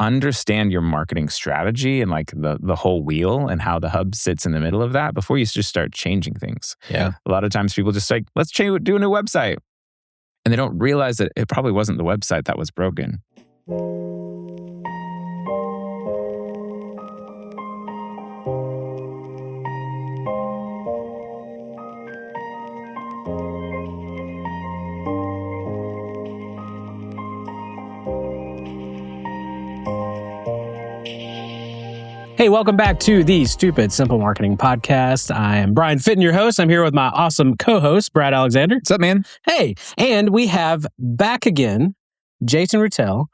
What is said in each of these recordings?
understand your marketing strategy and like the whole wheel and how the hub sits in the middle of that before you just start changing things. Yeah. A lot of times people just like, let's do a new website. And they don't realize that it probably wasn't the website that was broken. Hey, welcome back to the Stupid Simple Marketing Podcast. I am Brian Fitton, your host. I'm here with my awesome co-host, Brad Alexander. What's up, man? Hey, and we have back again, Jason Ruttell.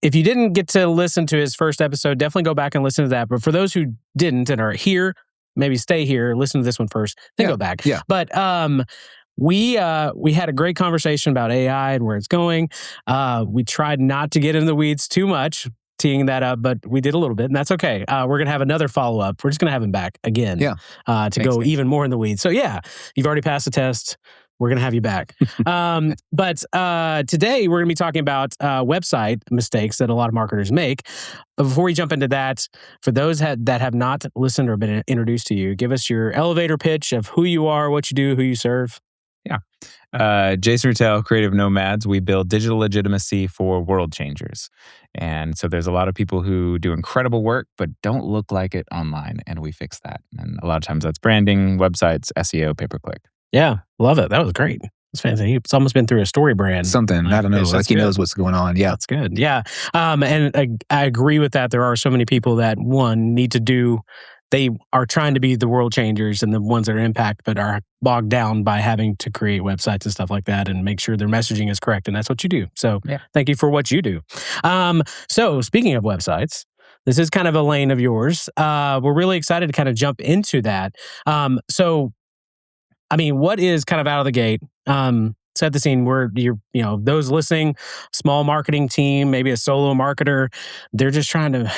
If you didn't get to listen to his first episode, definitely go back and listen to that. But for those who didn't and are here, maybe stay here, listen to this one first, then go back. Yeah. But we had a great conversation about AI and where it's going. We tried not to get in the weeds too much, teeing that up, but we did a little bit, and that's okay. We're going to have another follow-up. We're just going to have him back again to go even more in the weeds. So yeah, you've already passed the test. We're going to have you back. But today we're going to be talking about website mistakes that a lot of marketers make. But before we jump into that, for those that have not listened or been introduced to you, give us your elevator pitch of who you are, what you do, who you serve. Yeah. Jason Ruttell, Creative Nomads. We build digital legitimacy for world changers. And so there's a lot of people who do incredible work, but don't look like it online. And we fix that. And a lot of times that's branding, websites, SEO, pay-per-click. Yeah, love it. That was great. It's fantastic. It's almost been through a StoryBrand. Something. I don't know. Like he knows what's going on. Yeah. That's good. Yeah. And I agree with that. There are so many people that, they are trying to be the world changers and the ones that are impact, but are bogged down by having to create websites and stuff like that and make sure their messaging is correct. And that's what you do. So thank you for what you do. So speaking of websites, this is kind of a lane of yours. We're really excited to kind of jump into that. What is kind of out of the gate? Set the scene where those listening, small marketing team, maybe a solo marketer, they're just trying to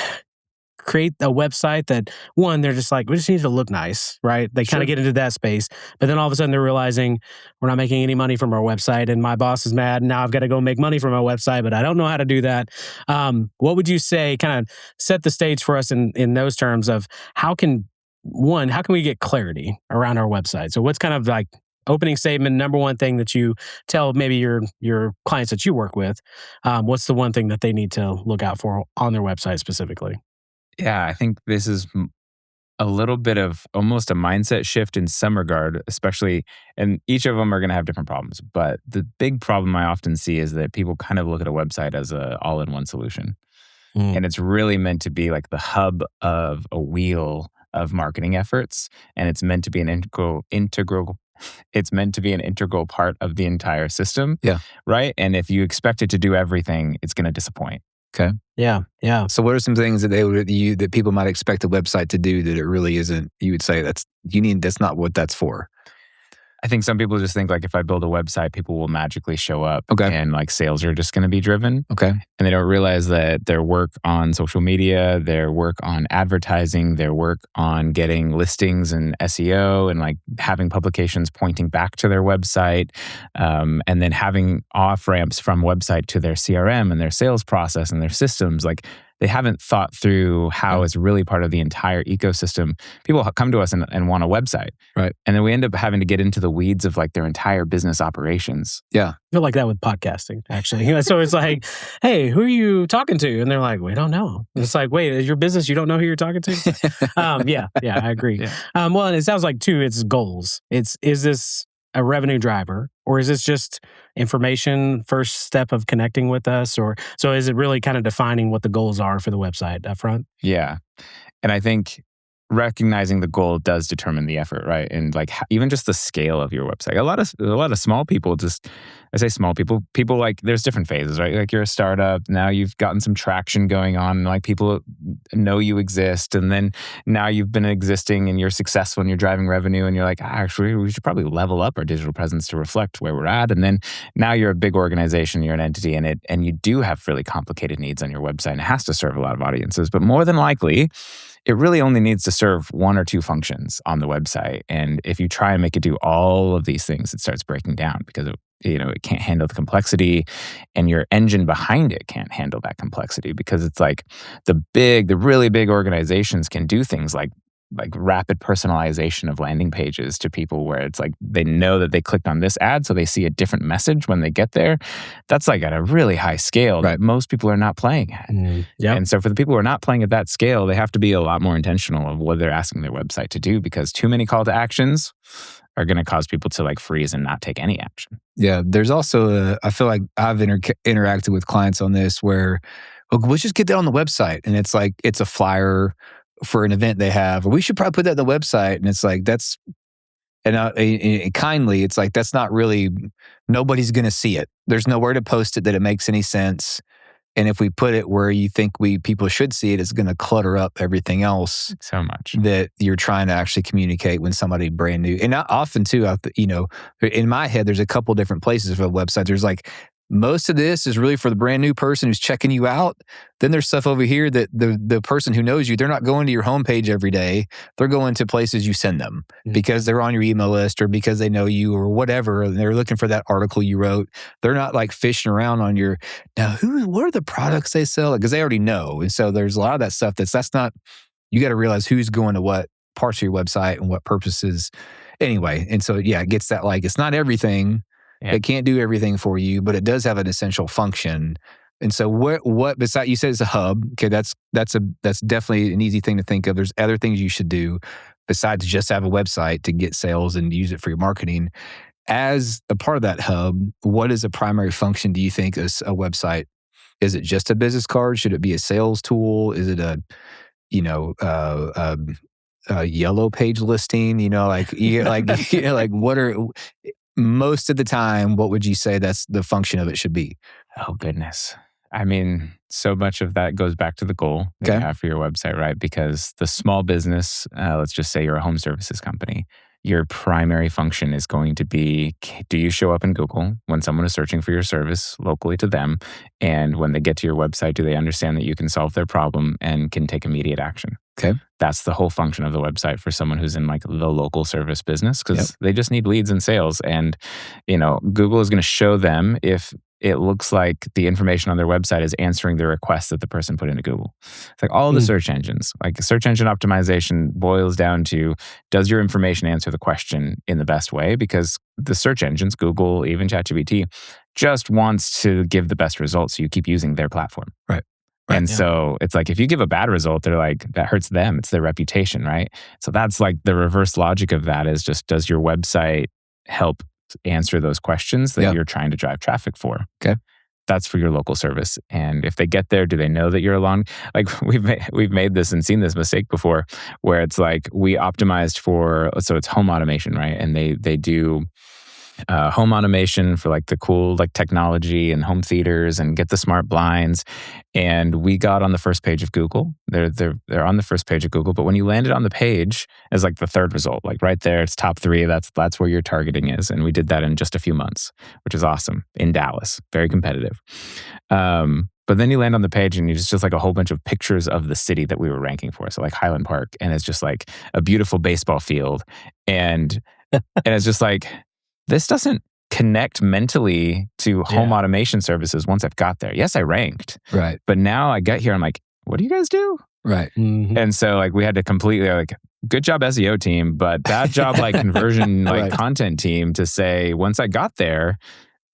create a website that, one, they're just like, we just need to look nice, right? They kind of get into that space. But then all of a sudden they're realizing we're not making any money from our website and my boss is mad. And now I've got to go make money from my website, but I don't know how to do that. What would you say, kind of set the stage for us in those terms of how can we get clarity around our website? So what's kind of like opening statement, number one thing that you tell maybe your clients that you work with, what's the one thing that they need to look out for on their website specifically? Yeah, I think this is a little bit of almost a mindset shift in some regard, especially, and each of them are going to have different problems. But the big problem I often see is that people kind of look at a website as an all-in-one solution. And it's really meant to be like the hub of a wheel of marketing efforts. And it's meant to be an integral part of the entire system. Yeah. Right? And if you expect it to do everything, it's going to disappoint. Okay. Yeah. So what are some things that people might expect a website to do that it really isn't? You would say that's not what that's for. I think some people just think like if I build a website, people will magically show up and like sales are just going to be driven. Okay. And they don't realize that their work on social media, their work on advertising, their work on getting listings and SEO and like having publications pointing back to their website, and then having off-ramps from website to their CRM and their sales process and their systems, like they haven't thought through how it's really part of the entire ecosystem. People come to us and want a website. Right. And then we end up having to get into the weeds of like their entire business operations. Yeah. I feel like that with podcasting, actually. So it's like, hey, who are you talking to? And they're like, we don't know. And it's like, wait, is your business, you don't know who you're talking to? I agree. Yeah. Well, and it sounds like too, it's goals. Is this a revenue driver, or is this just information, first step of connecting with us? Or so is it really kind of defining what the goals are for the website up front? Yeah. And I think recognizing the goal does determine the effort, right? And like even just the scale of your website. A lot of small people people like there's different phases, right? Like you're a startup, now you've gotten some traction going on, and like people know you exist, and then now you've been existing and you're successful and you're driving revenue, and you're like, actually, we should probably level up our digital presence to reflect where we're at. And then now you're a big organization, you're an entity in it, and you do have really complicated needs on your website, and it has to serve a lot of audiences. But more than likely, it really only needs to serve one or two functions on the website. And if you try and make it do all of these things, it starts breaking down because it can't handle the complexity, and your engine behind it can't handle that complexity, because it's like the really big organizations can do things like rapid personalization of landing pages to people, where it's like they know that they clicked on this ad, so they see a different message when they get there. That's like at a really high scale that most people are not playing at. And so for the people who are not playing at that scale, they have to be a lot more intentional of what they're asking their website to do, because too many call to actions are going to cause people to like freeze and not take any action. Yeah, there's also I feel like I've interacted with clients on this where, let's just get that on the website, and it's like it's a flyer for an event they have, or we should probably put that on the website. And it's like, kindly, it's like, that's not really, nobody's going to see it. There's nowhere to post it that it makes any sense. And if we put it where you think people should see it, it's going to clutter up everything else so much that you're trying to actually communicate when somebody brand new. And often too, in my head, there's a couple different places for a website. There's like, most of this is really for the brand new person who's checking you out. Then there's stuff over here that the person who knows you, they're not going to your homepage every day. They're going to places you send them because they're on your email list, or because they know you, or whatever. And they're looking for that article you wrote. They're not like fishing around on what are the products they sell? Because they already know. And so there's a lot of that stuff that's not, you got to realize who's going to what parts of your website and what purposes. Anyway, and so it gets that, like, it's not everything. Yeah. It can't do everything for you, but it does have an essential function. And so what besides, you said it's a hub. Okay, that's definitely an easy thing to think of. There's other things you should do besides just have a website to get sales and use it for your marketing. As a part of that hub, what is a primary function, do you think, is a website? Is it just a business card? Should it be a sales tool? Is it a yellow page listing? What are, most of the time, what would you say that's the function of it should be? Oh, goodness. I mean, so much of that goes back to the goal that you have for your website, right? Because the small business, let's just say you're a home services company, your primary function is going to be, do you show up in Google when someone is searching for your service locally to them? And when they get to your website, do they understand that you can solve their problem and can take immediate action? Okay. That's the whole function of the website for someone who's in like the local service business, because they just need leads and sales. And, Google is going to show them if it looks like the information on their website is answering the request that the person put into Google. It's like all the search engines, like search engine optimization boils down to, does your information answer the question in the best way? Because the search engines, Google, even ChatGPT, just wants to give the best results, so you keep using their platform. Right. And so it's like, if you give a bad result, they're like, that hurts them. It's their reputation, right? So that's like the reverse logic of that is just, does your website help answer those questions that you're trying to drive traffic for? Okay. That's for your local service. And if they get there, do they know that you're along? Like we've made this and seen this mistake before, where it's like we optimized for, so it's home automation, right? And they do home automation for like the cool like technology and home theaters and get the smart blinds. And we got on the first page of Google. They're on the first page of Google, but when you landed on the page as like the third result, like right there, it's top 3. That's where your targeting is. And we did that in just a few months, which is awesome, in Dallas, very competitive. But then you land on the page and it's just like a whole bunch of pictures of the city that we were ranking for. So like Highland Park, and it's just like a beautiful baseball field. And it's just like, this doesn't connect mentally to home automation services once I've got there. Yes, I ranked. Right. But now I get here, I'm like, what do you guys do? Right. Mm-hmm. And so like we had to completely like, good job SEO team, but bad job like conversion, like content team to say, once I got there,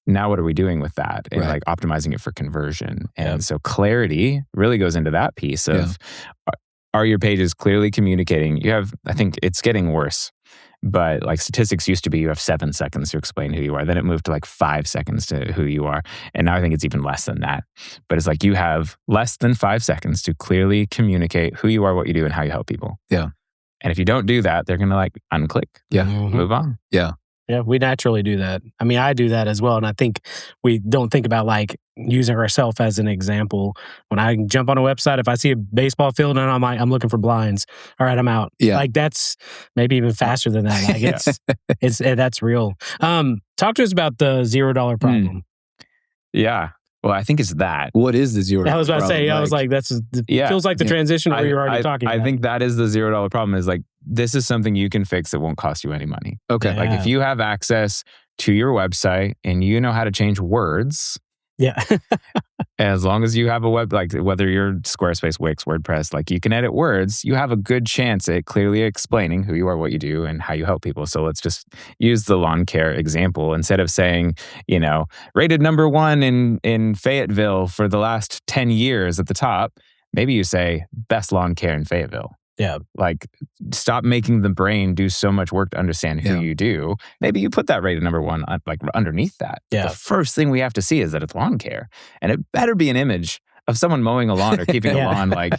now what are we doing with that? And like optimizing it for conversion. And so clarity really goes into that piece of, are your pages clearly communicating? I think it's getting worse. But like statistics used to be you have 7 seconds to explain who you are. Then it moved to like 5 seconds to who you are. And now I think it's even less than that. But it's like you have less than 5 seconds to clearly communicate who you are, what you do, and how you help people. Yeah. And if you don't do that, they're going to like unclick. Yeah. Move on. Yeah. Yeah, we naturally do that. I mean, I do that as well. And I think we don't think about like using ourselves as an example. When I jump on a website, if I see a baseball field and I'm like, I'm looking for blinds, all right, I'm out. Yeah. Like that's maybe even faster than that. Like it's that's real. Talk to us about the $0 problem. Yeah. Well, I think it's that. What is the $0 I was about to say, I was like, feels like the transition where you're already talking about. I think that is the $0 problem, is like this is something you can fix that won't cost you any money. Okay. Like if you have access to your website and you know how to change words, Yeah. as long as you have a web, like whether you're Squarespace, Wix, WordPress, like you can edit words, you have a good chance at clearly explaining who you are, what you do, and how you help people. So let's just use the lawn care example. Instead of saying, rated number 1 in Fayetteville for the last 10 years at the top, maybe you say best lawn care in Fayetteville. Yeah. Like, stop making the brain do so much work to understand who you do. Maybe you put that rated number 1 like underneath that. Yeah. The first thing we have to see is that it's lawn care. And it better be an image of someone mowing a lawn or keeping a lawn up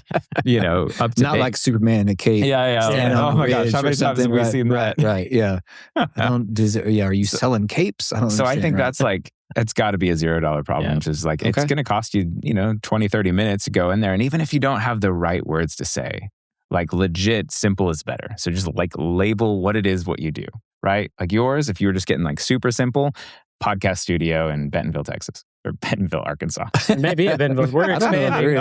to Not date. like Superman in a cape. Yeah. Oh my gosh, how many times have we seen that? Right, yeah. Are you selling capes? So I think that's like, it's got to be a $0 problem, which is like, it's going to cost you, 20, 30 minutes to go in there. And even if you don't have the right words to say, like legit, simple is better. So just like label what it is, what you do, right? Like yours, if you were just getting like super simple, podcast studio in Bentonville, Texas, or Bentonville, Arkansas. Maybe at Bentonville. We're expanding.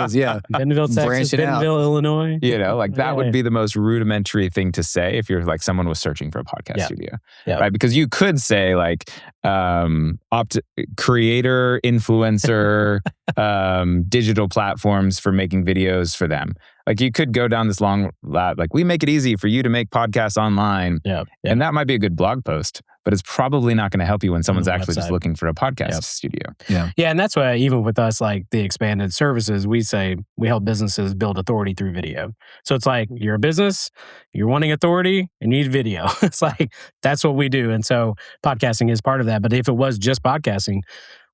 Bentonville, Texas, Branching out. Bentonville, Illinois. That would be the most rudimentary thing to say if you're like someone was searching for a podcast studio, right? Because you could say like creator, influencer, digital platforms for making videos for them. Like you could go down this long lab, like we make it easy for you to make podcasts online. And that might be a good blog post, but it's probably not going to help you when someone's actually just looking for a podcast studio. Yeah. And that's why even with us, like the expanded services, we say we help businesses build authority through video. So it's like you're a business, you're wanting authority, and you need video. It's like, that's what we do. And so podcasting is part of that. But if it was just podcasting,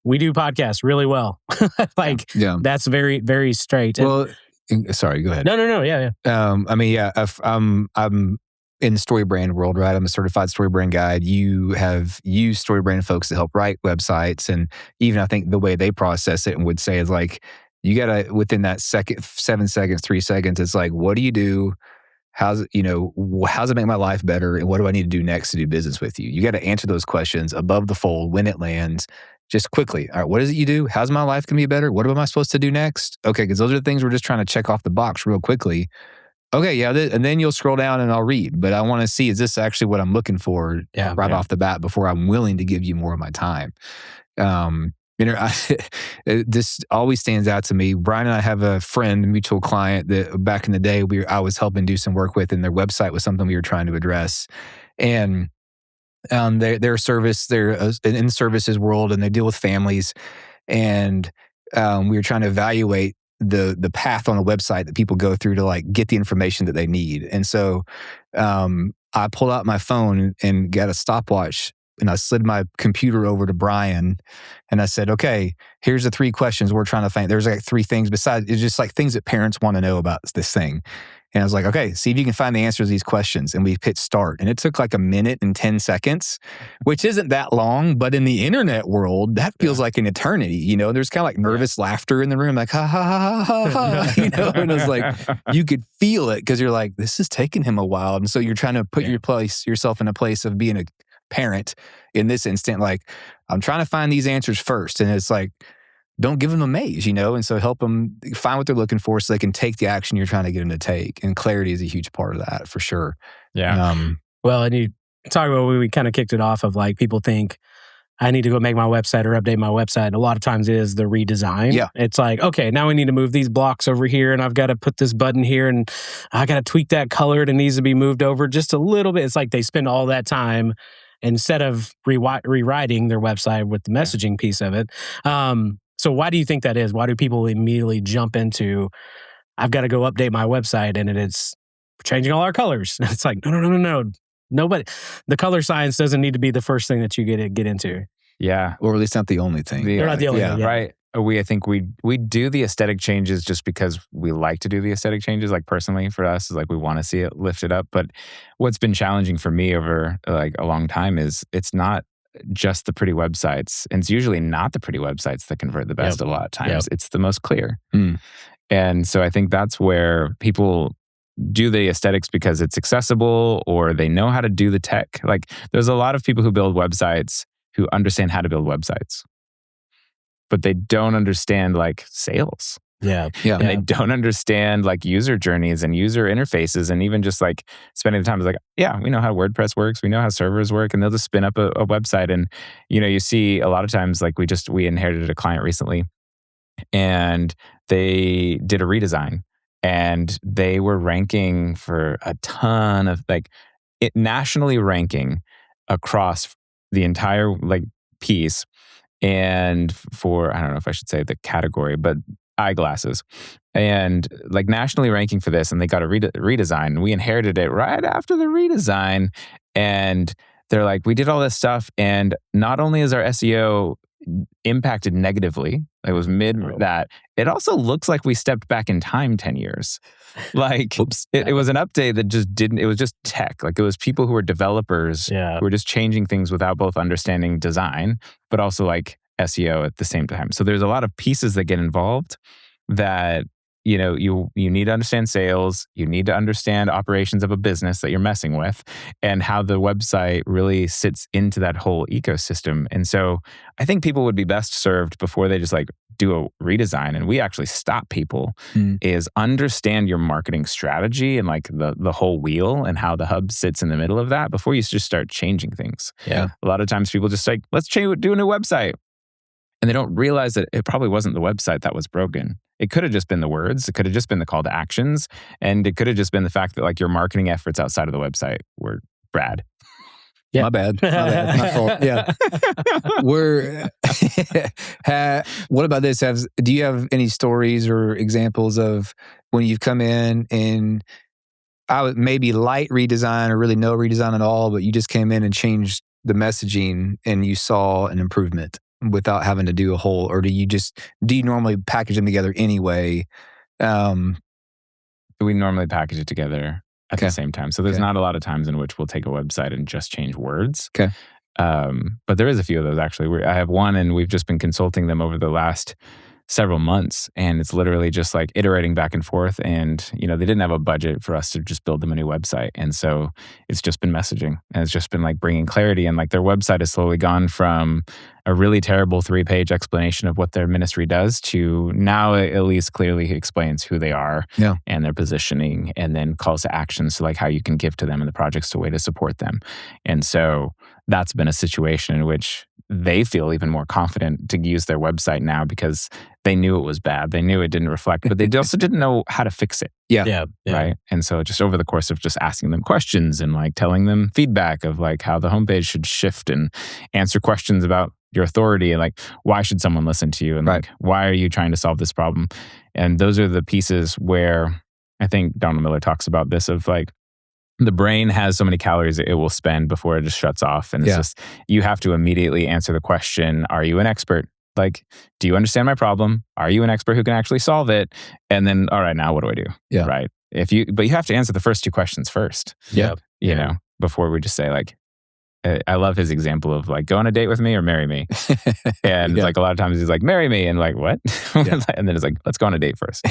we do podcasts really well. That's very, very straight. Well, sorry, go ahead. No. Yeah. I'm in the StoryBrand world, right? I'm a certified StoryBrand guide. You have used StoryBrand folks to help write websites. And even I think the way they process it and would say is like, you got to, within that 7 seconds, 3 seconds, it's like, what do you do? How's it make my life better? And what do I need to do next to do business with you? You got to answer those questions above the fold when it lands. Just quickly. All right, what is it you do? How's my life going to be better? What am I supposed to do next? Okay, because those are the things we're just trying to check off the box real quickly. Okay, yeah, and then you'll scroll down and I'll read. But I want to see, is this actually what I'm looking for off the bat before I'm willing to give you more of my time? This always stands out to me. Brian and I have a friend, a mutual client that back in the day I was helping do some work with, and their website was something we were trying to address. And their service, they're in the services world, and they deal with families. And we were trying to evaluate the path on a website that people go through to like get the information that they need. And so I pulled out my phone and got a stopwatch, and I slid my computer over to Brian, and I said, okay, here's the 3 questions we're trying to find. There's like 3 things besides, it's just like things that parents want to know about this thing. And I was like, okay, see if you can find the answers to these questions. And we hit start. And it took like 1 minute and 10 seconds, which isn't that long. But in the internet world, that feels like an eternity. There's kind of like nervous laughter in the room, like, ha, ha, ha, ha, ha. And it was like, you could feel it because you're like, this is taking him a while. And so you're trying to put yourself in a place of being a parent in this instant. Like, I'm trying to find these answers first. And it's like, don't give them a maze, and so help them find what they're looking for so they can take the action you're trying to get them to take. And clarity is a huge part of that for sure. Yeah. Well, and you talk about, we kind of kicked it off of like, people think I need to go make my website or update my website. A lot of times it is the redesign. Yeah. It's like, okay, now we need to move these blocks over here, and I've got to put this button here, and I got to tweak that color. It needs to be moved over just a little bit. It's like they spend all that time instead of rewriting their website with the messaging piece of it. So why do you think that is? Why do people immediately jump into, I've got to go update my website, and it's changing all our colors? It's like, no. Nobody, the color science doesn't need to be the first thing that you get into. Yeah. Or at least not the only thing. They're not the only thing. Yeah. Right. I think we do the aesthetic changes just because we like to do the aesthetic changes. Like personally for us, is like we want to see it lifted up. But what's been challenging for me over like a long time is it's not just the pretty websites. And it's usually not the pretty websites that convert the best a lot of times. It's the most clear. And so I think that's where people do the aesthetics because it's accessible or they know how to do the tech. Like there's a lot of people who build websites who understand how to build websites, but they don't understand like sales. Yeah. And they don't understand like user journeys and user interfaces, and even just like spending the time is like, yeah, we know how WordPress works, we know how servers work, and they'll just spin up a website. And you see a lot of times, like we inherited a client recently, and they did a redesign, and they were ranking for a ton of nationally ranking across the entire like piece, and for, I don't know if I should say the category, but eyeglasses, and like nationally ranking for this, and they got a redesign. We inherited it right after the redesign, and they're like, we did all this stuff, and not only is our SEO impacted negatively, it was that, it also looks like we stepped back in time 10 years. Like, it was an update that just didn't, it was just tech. Like, it was people who were developers who were just changing things without both understanding design, but also like SEO at the same time. So there's a lot of pieces that get involved that, you need to understand sales, you need to understand operations of a business that you're messing with, and how the website really sits into that whole ecosystem. And so I think people would be best served before they just like do a redesign, and we actually stop people, is understand your marketing strategy and like the whole wheel and how the hub sits in the middle of that before you just start changing things. Yeah. A lot of times people just like, let's do a new website. And they don't realize that it probably wasn't the website that was broken. It could have just been the words. It could have just been the call to actions. And it could have just been the fact that like your marketing efforts outside of the website were bad. Yeah. My bad. My fault. Yeah. What about this? Do you have any stories or examples of when you've come in and maybe light redesign or really no redesign at all, but you just came in and changed the messaging and you saw an improvement without having to do a whole, or do you normally package them together anyway? We normally package it together at the same time. So there's not a lot of times in which we'll take a website and just change words. Okay. But there is a few of those actually. I have one, and we've just been consulting them over the last several months, and it's literally just like iterating back and forth. And they didn't have a budget for us to just build them a new website, and so it's just been messaging, and it's just been like bringing clarity. And like their website has slowly gone from a really terrible 3-page explanation of what their ministry does to now it at least clearly explains who they are and their positioning, and then calls to action, so like how you can give to them and the projects to way to support them. And so that's been a situation in which they feel even more confident to use their website now, because they knew it was bad. They knew it didn't reflect, but they also didn't know how to fix it. Yeah. Right. And so just over the course of just asking them questions and like telling them feedback of like how the homepage should shift, and answer questions about your authority, and like, why should someone listen to you? And like, why are you trying to solve this problem? And those are the pieces where I think Donald Miller talks about this, of like, the brain has so many calories it will spend before it just shuts off. And it's just, you have to immediately answer the question, are you an expert? Like, do you understand my problem? Are you an expert who can actually solve it? And then, all right, now what do I do? Yeah. Right. But you have to answer the first 2 questions first. Yeah. You know, before we just say like, I love his example of like, go on a date with me or marry me. And like a lot of times he's like, marry me. And like, what? And then it's like, let's go on a date first.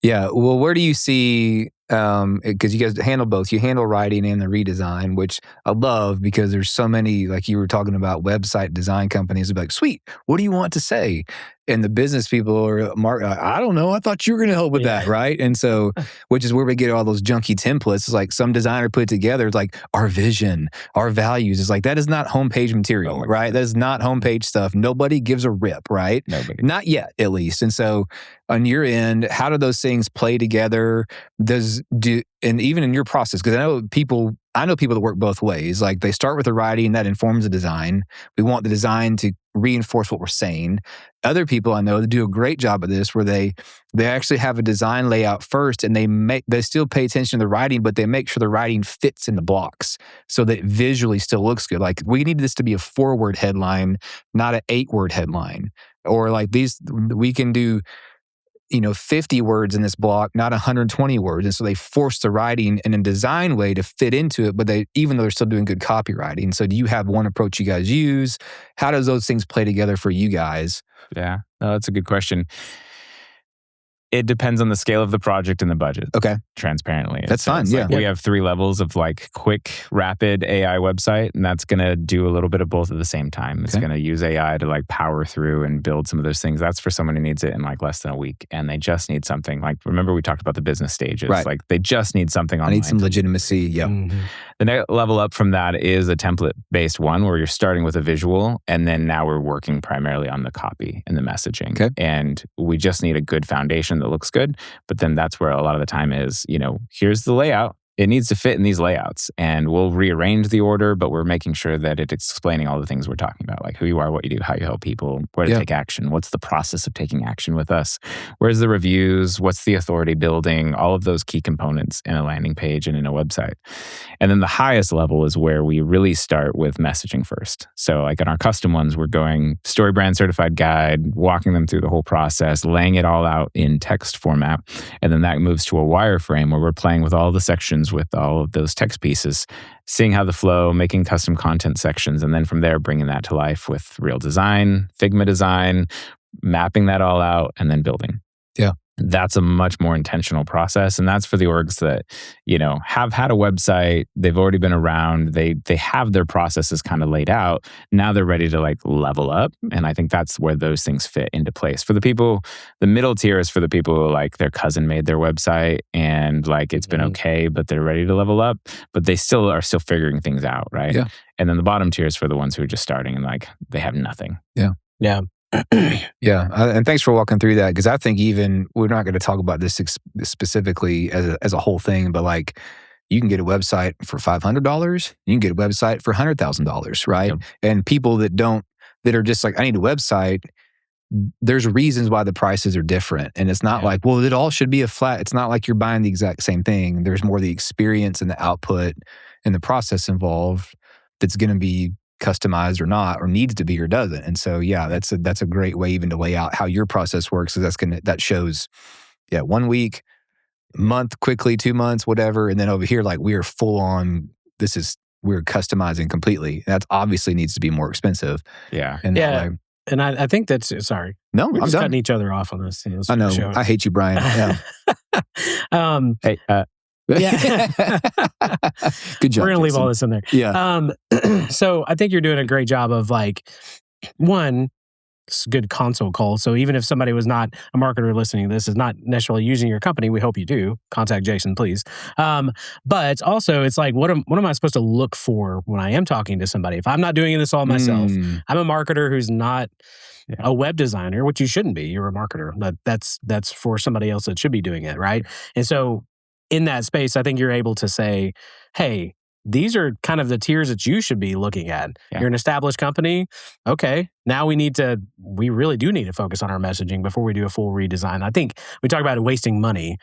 Yeah. Well, where do you see, because you guys handle both, you handle writing and the redesign, which I love, because there's so many, like you were talking about, website design companies are like, sweet, what do you want to say? And the business people are, I don't know, I thought you were going to help with that, right? And so, which is where we get all those junky templates. It's like some designer put it together. It's like our vision, our values. It's like, that is not homepage material, right? That is not homepage stuff. Nobody gives a rip, right? Nobody. Not yet, at least. And so on your end, how do those things play together? And even in your process, because I know people that work both ways. Like, they start with the writing that informs the design. We want the design to reinforce what we're saying. Other people I know that do a great job of this, where they actually have a design layout first, and they still pay attention to the writing, but they make sure the writing fits in the blocks so that it visually still looks good. Like, we need this to be a 4-word headline, not an 8-word headline. Or like we can do 50 words in this block, not 120 words. And so they force the writing in a design way to fit into it, but even though they're still doing good copywriting. So do you have one approach you guys use? How does those things play together for you guys? Yeah, no, that's a good question. It depends on the scale of the project and the budget. Okay. Transparently. That's fine. It's Yeah. We have 3 levels of like quick, rapid AI website, and that's going to do a little bit of both at the same time. It's going to use AI to like power through and build some of those things. That's for someone who needs it in like less than a week, and they just need something. Like, remember we talked about the business stages. Right. Like they just need something online. I need some legitimacy. Yeah. Mhm. The next level up from that is a template-based one where you're starting with a visual, and then now we're working primarily on the copy and the messaging. Okay. And we just need a good foundation that looks good. But then that's where a lot of the time is, here's the layout. It needs to fit in these layouts, and we'll rearrange the order, but we're making sure that it's explaining all the things we're talking about, like who you are, what you do, how you help people, where to take action, what's the process of taking action with us, where's the reviews, what's the authority building, all of those key components in a landing page and in a website. And then the highest level is where we really start with messaging first. So like in our custom ones, we're going StoryBrand certified guide, walking them through the whole process, laying it all out in text format. And then that moves to a wireframe where we're playing with all the sections with all of those text pieces, seeing how the flow, making custom content sections, and then from there, bringing that to life with real design, Figma design, mapping that all out, and then building. Yeah. That's a much more intentional process. And that's for the orgs that, have had a website, they've already been around, they have their processes kind of laid out. Now they're ready to like level up. And I think that's where those things fit into place. For the people, the middle tier is for the people who like their cousin made their website and like it's been okay, but they're ready to level up, but they still are figuring things out, right? Yeah. And then the bottom tier is for the ones who are just starting and like they have nothing. Yeah. Yeah, and thanks for walking through that, because I think even we're not going to talk about this specifically as a whole thing, but like you can get a website for $500, you can get a website for $100,000, right? Yep. And people that are just like, I need a website. There's reasons why the prices are different, and it's not like, well, it all should be a flat. It's not like you're buying the exact same thing. There's more the experience and the output and the process involved that's going to be customized or not, or needs to be or doesn't. And so, yeah, that's a great way even to lay out how your process works, because that shows, 1 week, month, quickly, 2 months, whatever. And then over here, like we are full on, we're customizing completely. That obviously needs to be more expensive. Yeah. And that way. And I think that's, sorry. No, We're I'm just done. cutting each other off on this. I know. I hate you, Brian. Yeah. Hey, Yeah. Good job. We're going to leave Jason. all this in there. Yeah. So I think you're doing a great job of like, one, it's a good console call. So even if somebody was not a marketer listening to this, is not necessarily using your company, we hope you do. Contact Jason, please. But also, it's like, what am I supposed to look for when I am talking to somebody? If I'm not doing this all myself, I'm a marketer who's not a web designer, which you shouldn't be. You're a marketer. But that's for somebody else that should be doing it, right? And so in that space, I think you're able to say, hey, these are kind of the tiers that you should be looking at. Yeah. You're an established company. Okay, now we really do need to focus on our messaging before we do a full redesign. I think we talk about wasting money.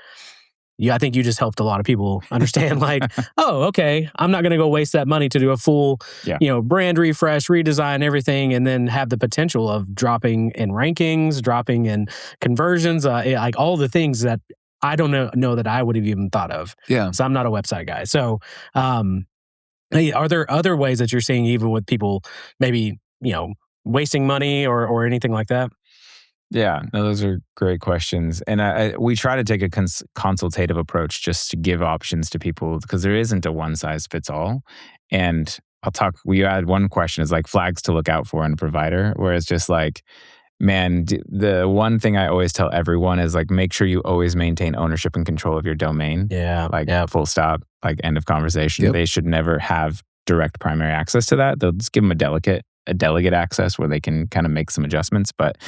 I think you just helped a lot of people understand like, oh, okay, I'm not going to go waste that money to do a full, brand refresh, redesign, everything, and then have the potential of dropping in rankings, dropping in conversions, like all the things that I don't know that I would have even thought of. Yeah. So I'm not a website guy. So are there other ways that you're seeing even with people maybe, wasting money or anything like that? Yeah, no, those are great questions. And we try to take a consultative approach just to give options to people, because there isn't a one size fits all. And we had one question is like flags to look out for in a provider, where it's just like, man, the one thing I always tell everyone is like, make sure you always maintain ownership and control of your domain. Yeah. Like full stop, like end of conversation. Yep. They should never have direct primary access to that. They'll just give them a delegate access where they can kind of make some adjustments. But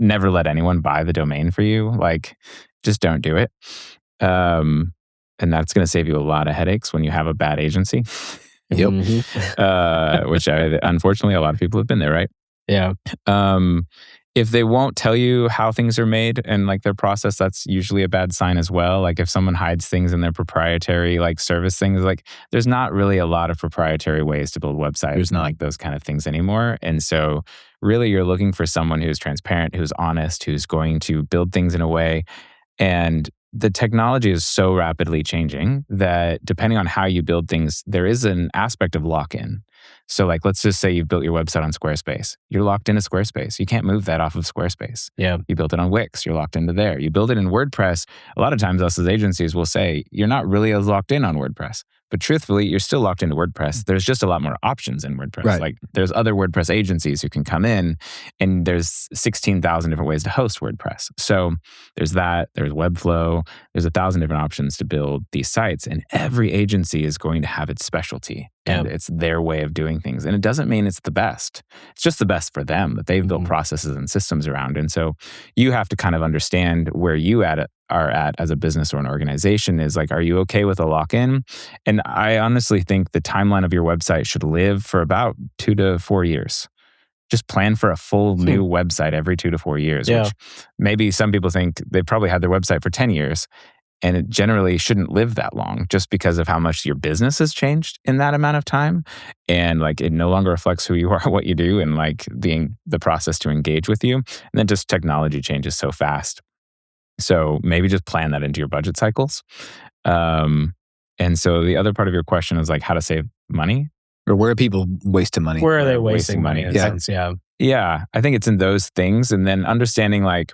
never let anyone buy the domain for you. Like, just don't do it. And that's going to save you a lot of headaches when you have a bad agency. Yep. Which unfortunately a lot of people have been there, right? Yeah. If they won't tell you how things are made and like their process, that's usually a bad sign as well. Like if someone hides things in their proprietary like service things, like there's not really a lot of proprietary ways to build websites. There's not like those kind of things anymore. And so really you're looking for someone who's transparent, who's honest, who's going to build things in a way. And the technology is so rapidly changing that depending on how you build things, there is an aspect of lock-in. So like, let's just say you've built your website on Squarespace. You're locked into Squarespace. You can't move that off of Squarespace. Yeah. You built it on Wix. You're locked into there. You build it in WordPress. A lot of times us as agencies will say, you're not really as locked in on WordPress. But truthfully, you're still locked into WordPress. There's just a lot more options in WordPress. Right. Like there's other WordPress agencies who can come in, and there's 16,000 different ways to host WordPress. So there's that, there's Webflow, there's 1,000 different options to build these sites. And every agency is going to have its specialty and it's their way of doing things. And it doesn't mean it's the best. It's just the best for them that they've built processes and systems around. And so you have to kind of understand where you are at as a business or an organization is like, are you okay with a lock-in? And I honestly think the timeline of your website should live for about 2 to 4 years. Just plan for a full new website every 2 to 4 years, which maybe some people think they've probably had their website for 10 years. And it generally shouldn't live that long just because of how much your business has changed in that amount of time. And like it no longer reflects who you are, what you do, and like the process to engage with you. And then just technology changes so fast. So maybe just plan that into your budget cycles. And so the other part of your question is like how to save money. Or where are people wasting money? Where are they wasting money? In a sense, Yeah, I think it's in those things. And then understanding like,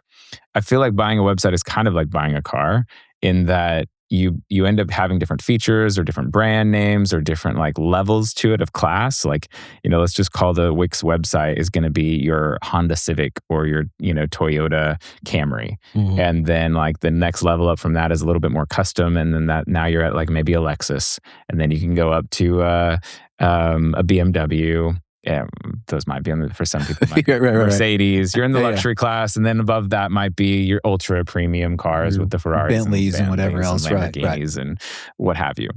I feel like buying a website is kind of like buying a car in that you end up having different features or different brand names or different like levels to it of class. Like, let's just call the Wix website is going to be your Honda Civic or your, Toyota Camry. And then like the next level up from that is a little bit more custom. And then that now you're at like maybe a Lexus. And then you can go up to a BMW. Yeah, those might be for some people. Mercedes, you're in the luxury class, and then above that might be your ultra premium cars with the Ferraris, Bentleys, and whatever else, and Lamborghinis, and what have you.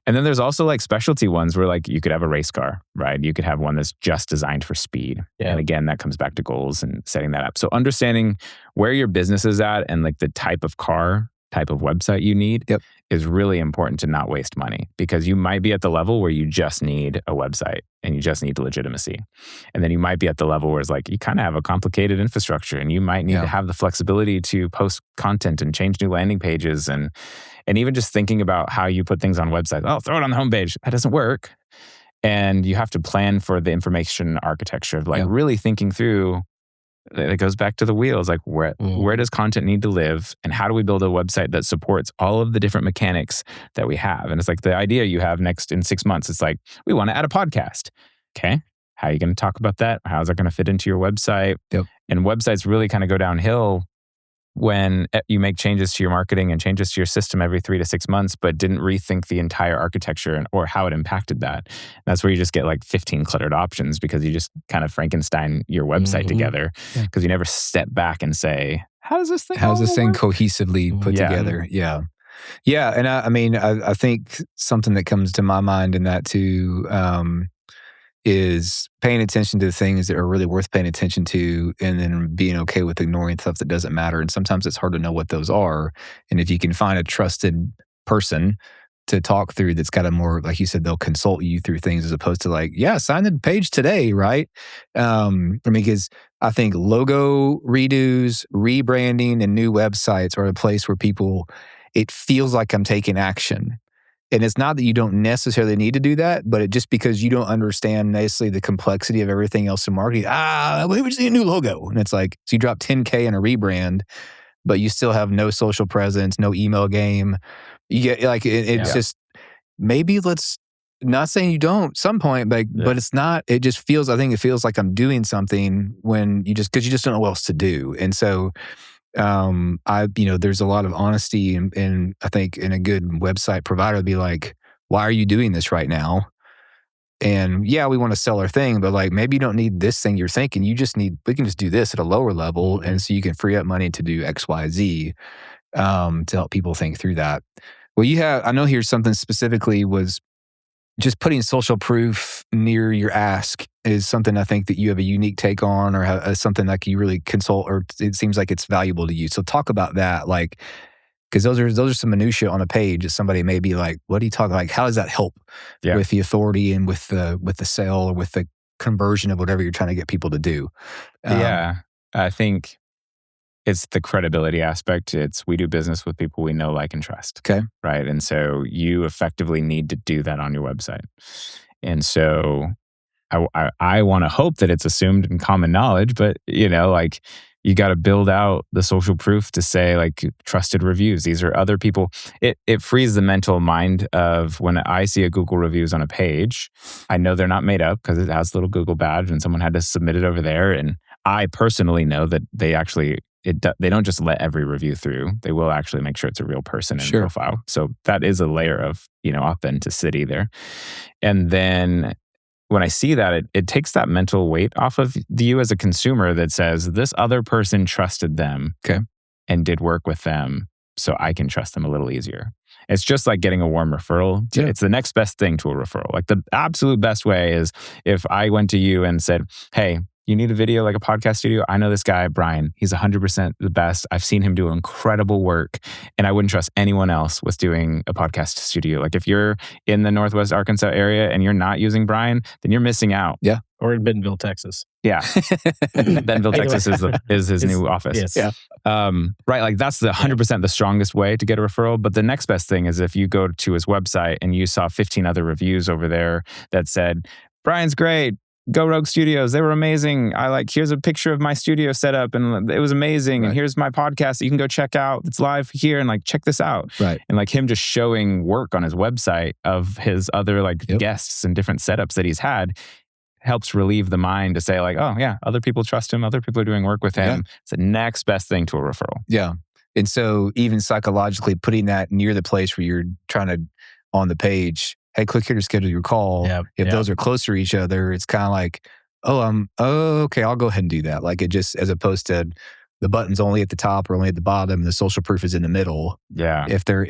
And then there's also like specialty ones where like you could have a race car, right? You could have one that's just designed for speed. And again, that comes back to goals and setting that up. So understanding where your business is at and like the type of website you need is really important to not waste money, because you might be at the level where you just need a website and you just need legitimacy. And then you might be at the level where it's like you kind of have a complicated infrastructure and you might need to have the flexibility to post content and change new landing pages and even just thinking about how you put things on websites. Oh, throw it on the homepage. That doesn't work. And you have to plan for the information architecture of like really thinking through. It goes back to the wheels, like where does content need to live and how do we build a website that supports all of the different mechanics that we have? And it's like the idea you have next in 6 months, it's like, we want to add a podcast. Okay. How are you going to talk about that? How is that going to fit into your website? And websites really kind of go downhill when you make changes to your marketing and changes to your system every 3 to 6 months, but didn't rethink the entire architecture or how it impacted that. That's where you just get like 15 cluttered options because you just kind of Frankenstein your website together because you never step back and say, how's this thing cohesively put together? Yeah. And I think something that comes to my mind in that too, is paying attention to the things that are really worth paying attention to and then being okay with ignoring stuff that doesn't matter. And sometimes it's hard to know what those are. And if you can find a trusted person to talk through that's got a more, like you said, they'll consult you through things as opposed to like, sign the page today, right? Because I think logo redos, rebranding, and new websites are a place where it feels like I'm taking action. And it's not that you don't necessarily need to do that, but just because you don't understand necessarily the complexity of everything else in marketing, we just need a new logo. And it's like, so you drop $10K in a rebrand, but you still have no social presence, no email game. You get like, it's just, maybe not saying you don't at some point, but it's not, it just feels, I think it feels like I'm doing something because you just don't know what else to do. And so, there's a lot of honesty and I think in a good website provider would be like, why are you doing this right now? And we want to sell our thing, but like maybe you don't need this thing you're thinking. We can just do this at a lower level. And so you can free up money to do X, Y, Z, to help people think through that. Well, I know here's something specifically was just putting social proof near your ask is something I think that you have a unique take on or something like you really consult or it seems like it's valuable to you. So talk about that, like, because those are some minutia on a page that somebody may be like, what are you talking like? How does that help with the authority and with the sale or with the conversion of whatever you're trying to get people to do? I think it's the credibility aspect. It's we do business with people we know, like, and trust. Okay. Right. And so you effectively need to do that on your website. And so I want to hope that it's assumed in common knowledge, but like you got to build out the social proof to say like trusted reviews. These are other people. It frees the mental mind of when I see a Google reviews on a page, I know they're not made up because it has a little Google badge and someone had to submit it over there. And I personally know that they actually, they don't just let every review through. They will actually make sure it's a real person and profile. So that is a layer of, authenticity there. And then when I see that, it takes that mental weight off of you as a consumer that says, this other person trusted them and did work with them, so I can trust them a little easier. It's just like getting a warm referral. Yeah. It's the next best thing to a referral. Like the absolute best way is if I went to you and said, hey, you need a video like a podcast studio? I know this guy, Brian. He's 100% the best. I've seen him do incredible work, and I wouldn't trust anyone else with doing a podcast studio. Like if you're in the Northwest Arkansas area and you're not using Brian, then you're missing out. Yeah. Or in Bentonville, Texas. Yeah. Bentonville, Texas is his new office. Yes. Yeah. Right. Like that's the 100% the strongest way to get a referral. But the next best thing is if you go to his website and you saw 15 other reviews over there that said, Brian's great. Go Rogue Studios. They were amazing. Here's a picture of my studio setup and it was amazing. Right. And here's my podcast that you can go check out. It's live here and check this out. Right. And him just showing work on his website of his other guests and different setups that he's had helps relieve the mind to say oh yeah, other people trust him. Other people are doing work with him. Yeah. It's the next best thing to a referral. Yeah. And so even psychologically putting that near the place where you're trying to, on the page, hey, click here to schedule your call. Yep. If those are close to each other, it's kind of like, okay, I'll go ahead and do that. It just, as opposed to the button's only at the top or only at the bottom, the social proof is in the middle. Yeah. If they're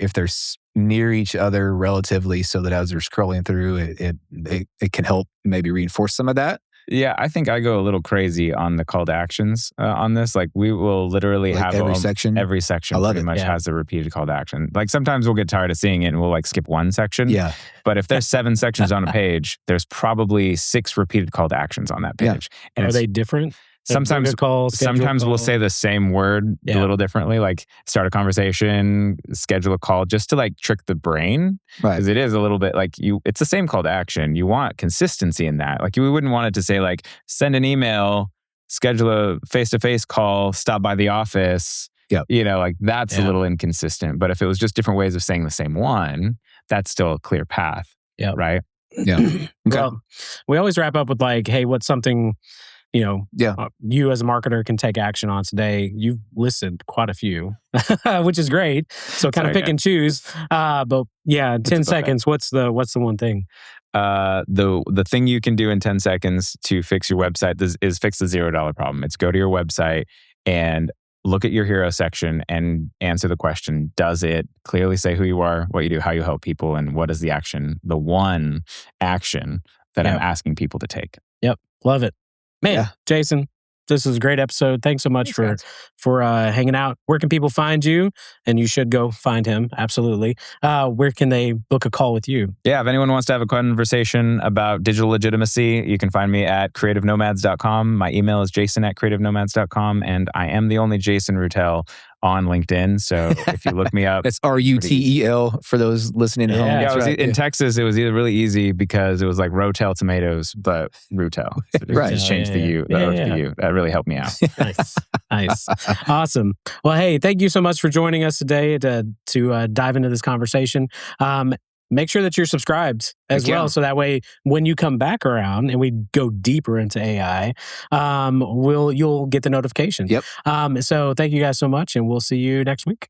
near each other relatively, so that as they're scrolling through, it can help maybe reinforce some of that. Yeah, I think I go a little crazy on the call to actions on this. We will literally have every section. Every section pretty much has a repeated call to action. Sometimes we'll get tired of seeing it and we'll skip one section. Yeah. But if there's 7 sections on a page, there's probably 6 repeated call to actions on that page. Yeah. And are they different? Sometimes we'll say the same word a little differently, start a conversation, schedule a call, just to trick the brain. Right. Because it is a little bit it's the same call to action. You want consistency in that. We wouldn't want it to say send an email, schedule a face-to-face call, stop by the office. Yep. That's a little inconsistent. But if it was just different ways of saying the same one, that's still a clear path. Yeah. Right? Yeah. Okay. Well, we always wrap up with hey, what's something you as a marketer can take action on today? You've listed quite a few, which is great. So kind of pick and choose. But yeah, 10 seconds. What's the one thing? The thing you can do in 10 seconds to fix your website is fix the $0 problem. It's go to your website and look at your hero section and answer the question, does it clearly say who you are, what you do, how you help people, and what is the one action that I'm asking people to take? Yep. Love it. Man, Jason, this is a great episode. Thanks so much for hanging out. Where can people find you? And you should go find him. Absolutely. Where can they book a call with you? Yeah, if anyone wants to have a conversation about digital legitimacy, you can find me at creativenomads.com. My email is jason@creativenomads.com. And I am the only Jason Rutel on LinkedIn. So if you look me up. That's RUTEL for those listening at home. Yeah, in Texas, it was either really easy because it was Rotel tomatoes, but Rutel. So just change the U, the O to the U. That really helped me out. Nice. Awesome. Well, hey, thank you so much for joining us today to dive into this conversation. Make sure that you're subscribed as well. So that way, when you come back around and we go deeper into AI, you'll get the notification. Yep. So thank you guys so much, and we'll see you next week.